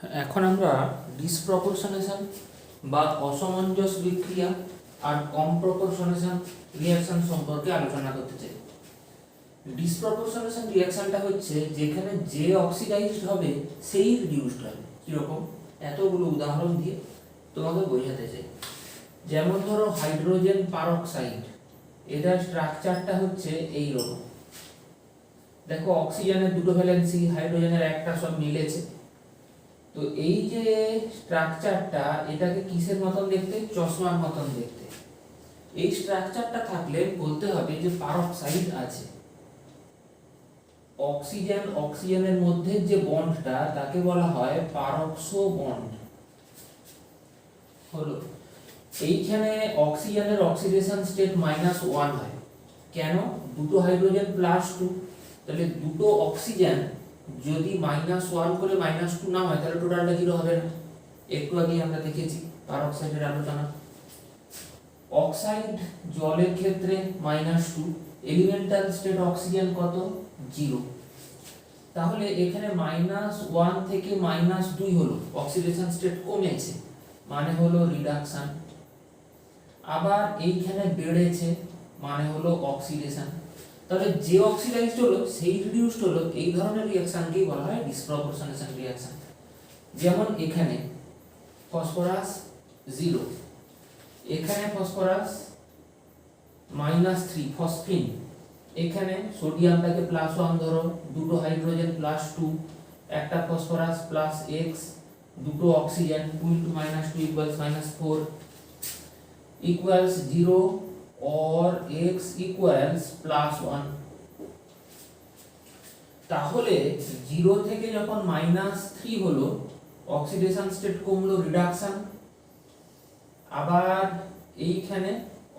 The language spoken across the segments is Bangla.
এখন আমরা ডিসপ্রপোর্শনেশন বা অসামঞ্জস্য বিক্রিয়া আর কমপ্রপোর্শনেশন রিঅ্যাকশন সম্পর্কে আলোচনা করতে চাই। ডিসপ্রপোর্শনেশন রিঅ্যাকশনটা হচ্ছে যেখানে যে অক্সিডাইজড হবে সেই রিডিউসড হবে। কীরকম? এতগুলো উদাহরণ দিয়ে তোমাকে বোঝাতে চাই। যেমন ধরো হাইড্রোজেন পারঅক্সাইড, এটার স্ট্রাকচারটা হচ্ছে এই রকম। দেখো অক্সিজেনের দুটো ভ্যালেন্সি, হাইড্রোজেনের একটা, সব মিলেছে। তো এই যে স্ট্রাকচারটা, এটাকে কিসের মতন দেখতে? চশমার মতন দেখতে। এই স্ট্রাকচারটা থাকলে বলতে হবে যে পারঅক্সাইড আছে। অক্সিজেন অক্সিজেনের মধ্যে যে বন্ডটা, তাকে বলা হয় পারঅক্সো বন্ড। হলো, এইখানে অক্সিজেনের অক্সিডেশন স্টেট -1 হয়। কেন? দুটো হাইড্রোজেন +2, তাহলে দুটো অক্সিজেন যদি -1 করে -2 না হয় তাহলে টোটালটা 0 হবে না। একটু আগে আমরা দেখেছি পারঅক্সাইডের আলোচনা। অক্সাইড জলের ক্ষেত্রে -2, এলিমেন্টাল স্টেট অক্সিজেন কত? 0। তাহলে এখানে -1 থেকে -2 হলো, অক্সিডেশন স্টেট কমেছে, মানে হলো রিডাকশন। আবার এইখানে বেড়েছে, মানে হলো অক্সিডেশন। তাহলে যে অক্সিডাইজড হলো সেই রিডিউসড হলো, এই ধরনের রিঅ্যাকশনকেই বলা হয় ডিসপ্রপোর্শনেশন রিঅ্যাকশন। যেমন এখানে ফসফরাস 0, এখানে ফসফরাস -3 ফসফিন, এখানে সোডিয়ামটাকে +1 ধরো, দুটো হাইড্রোজেন +2, একটা ফসফরাস +x, দুটো oxygen 2 * -2 = -4 equals 0 or x equals +1। তাহলে 0 থেকে যখন -3 হলো, অক্সিডেশন স্টেট কমলো, রিডাকশন। আবার এইখানে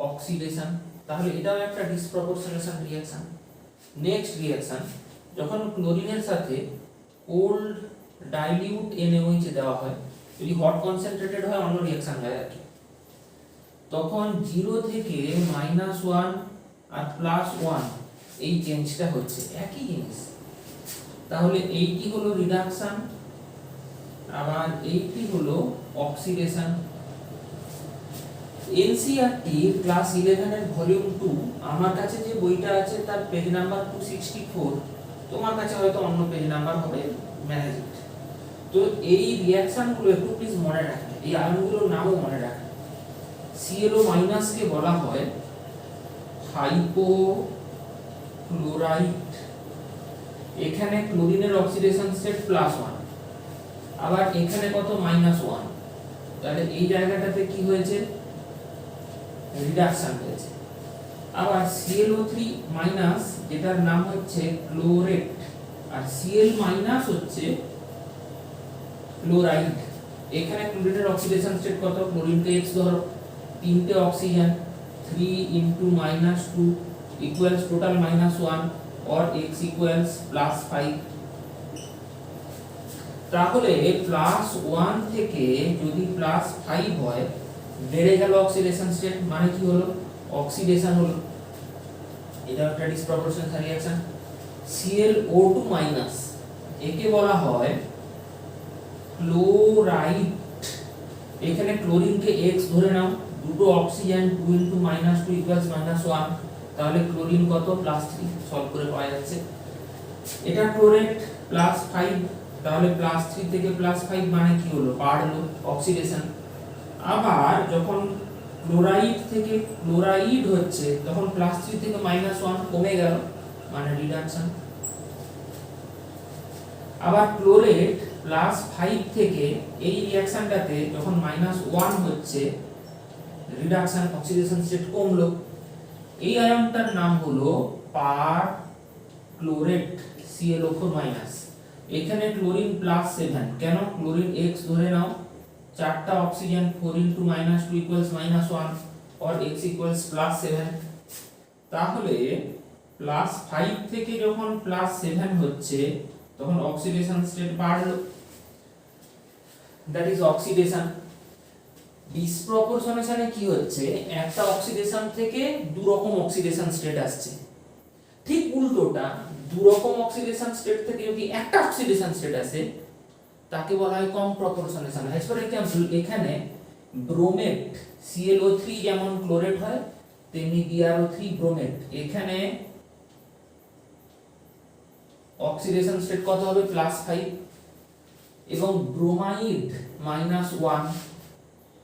অক্সিডেশন, তাহলে এটাও একটা ডিসপ্রপোর্শনেশন রিঅ্যাকশন। নেক্সট রিঅ্যাকশন, যখন ক্লোরিনের সাথে কোল্ড ডাইলিউট NaOH দেওয়া হয়, যদি হট কনসেন্ট্রেটেড হয় অন্য রিঅ্যাকশন হয় আর কি, তখন 0 থেকে -1 আর +1 এই চেঞ্জটা হচ্ছে, একই জিনিস। তাহলে এইটি হলো রিডাকশন, আবার এইটি হলো অক্সিডেশন। NCERT ক্লাস 11 এর ভলিউম 2, আমার কাছে যে বইটা আছে তার পেজ নাম্বার 264, তোমার কাছে হয়তো অন্য পেজ নাম্বার হবে, ম্যানেজ ইট। তো এই রিঅ্যাকশনগুলো একটু প্লিজ মনে রাখবে, এই আয়নগুলোর নামও মনে রাখবে। ClO- কে বলা হয় হাইপোক্লোরাইট। এখানে ক্লোরিনের অক্সিডেশন স্টেট +1, আবার এখানে কত? -1। তাহলে এই জায়গাটাতে কি হয়েছে? রিডাকশন হয়েছে। আবার ClO3- যেটার নাম হচ্ছে ক্লোরেট, আর Cl- হচ্ছে ক্লোরাইড। এখানে ক্লোরিনের অক্সিডেশন স্টেট কত? ক্লোরিনকে X ধরো, তিনটে oxygen 3 * -2 equals total -1 or x equals +5। তাহলে +1 থেকে যদি +5 হয়, বেড়ে গেল অক্সিডেশন স্টেট, মানে কি হলো? অক্সিডেশন হলো। এটা একটা ডিসপ্রপোর্শনেশন রিঅ্যাকশন। ClO2-, একে বলা হয় ক্লোরাইড। এখানে ক্লোরিনকে X ধরে নাও, দুটো অক্সিজেন 2 * -2 equals -1, তাহলে ক্লোরিন কত? +3, সলভ করে পাওয়া যাচ্ছে। এটা ক্লোরেট +5, তাহলে +3 থেকে +5 মানে কি হলো? বাড়লো, অক্সিডেশন। আবার যখন ক্লোরাইড থেকে ক্লোরাইড হচ্ছে, তখন +3 থেকে -1 কমে গেল, মানে রিডাকশন। আবার ক্লোরেট +5 থেকে এই রিঅ্যাকশনটাতে যখন -1 হচ্ছে, রিডাকশন, অক্সিডেশন স্টেট কমলো। এই আয়নটার নাম হলো পারক্লোরেট, ClO4-। এখানে ক্লোরিন +7, কেন? ক্লোরিন X ধরে নাও, চারটা oxygen 4 * -2 equals -1 or x equals +7। তাহলে +5 থেকে যখন +7 হচ্ছে, তখন অক্সিডেশন স্টেট বাড়লো, দ্যাট ইজ অক্সিডেশন। ডিসপ্রপোর্শনেশনে কি হচ্ছে? একটা অক্সিডেশন থেকে দু রকম অক্সিডেশন স্টেট আসছে। ঠিক উল্টোটা, দু রকম অক্সিডেশন স্টেট থেকে যদি একটা অক্সিডেশন স্টেট আসে, তাকে বলা হয় কম প্রপোর্শনেশন। অ্যাজ ফর এক্সাম্পল এখানে ব্রোমেট ClO3 যেমন ক্লোরেট হয় তেমনি BrO3 ব্রোমেট, এখানে অক্সিডেশন স্টেট কত হবে +5 এবং ব্রোমাইড -1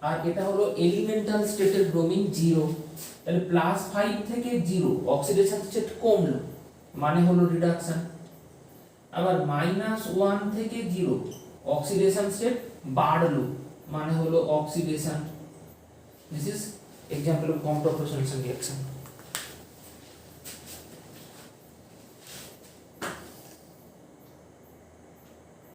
আর এটা হলো এলিমেন্টাল স্টেটের ব্রোমিন 0। তাহলে +5 থেকে 0 অক্সিডেশন স্টেট কমলো মানে হলো রিডাকশন, আবার -1 থেকে 0 অক্সিডেশন স্টেট বাড়লো মানে হলো oxidation. This is example of comproportionation reaction.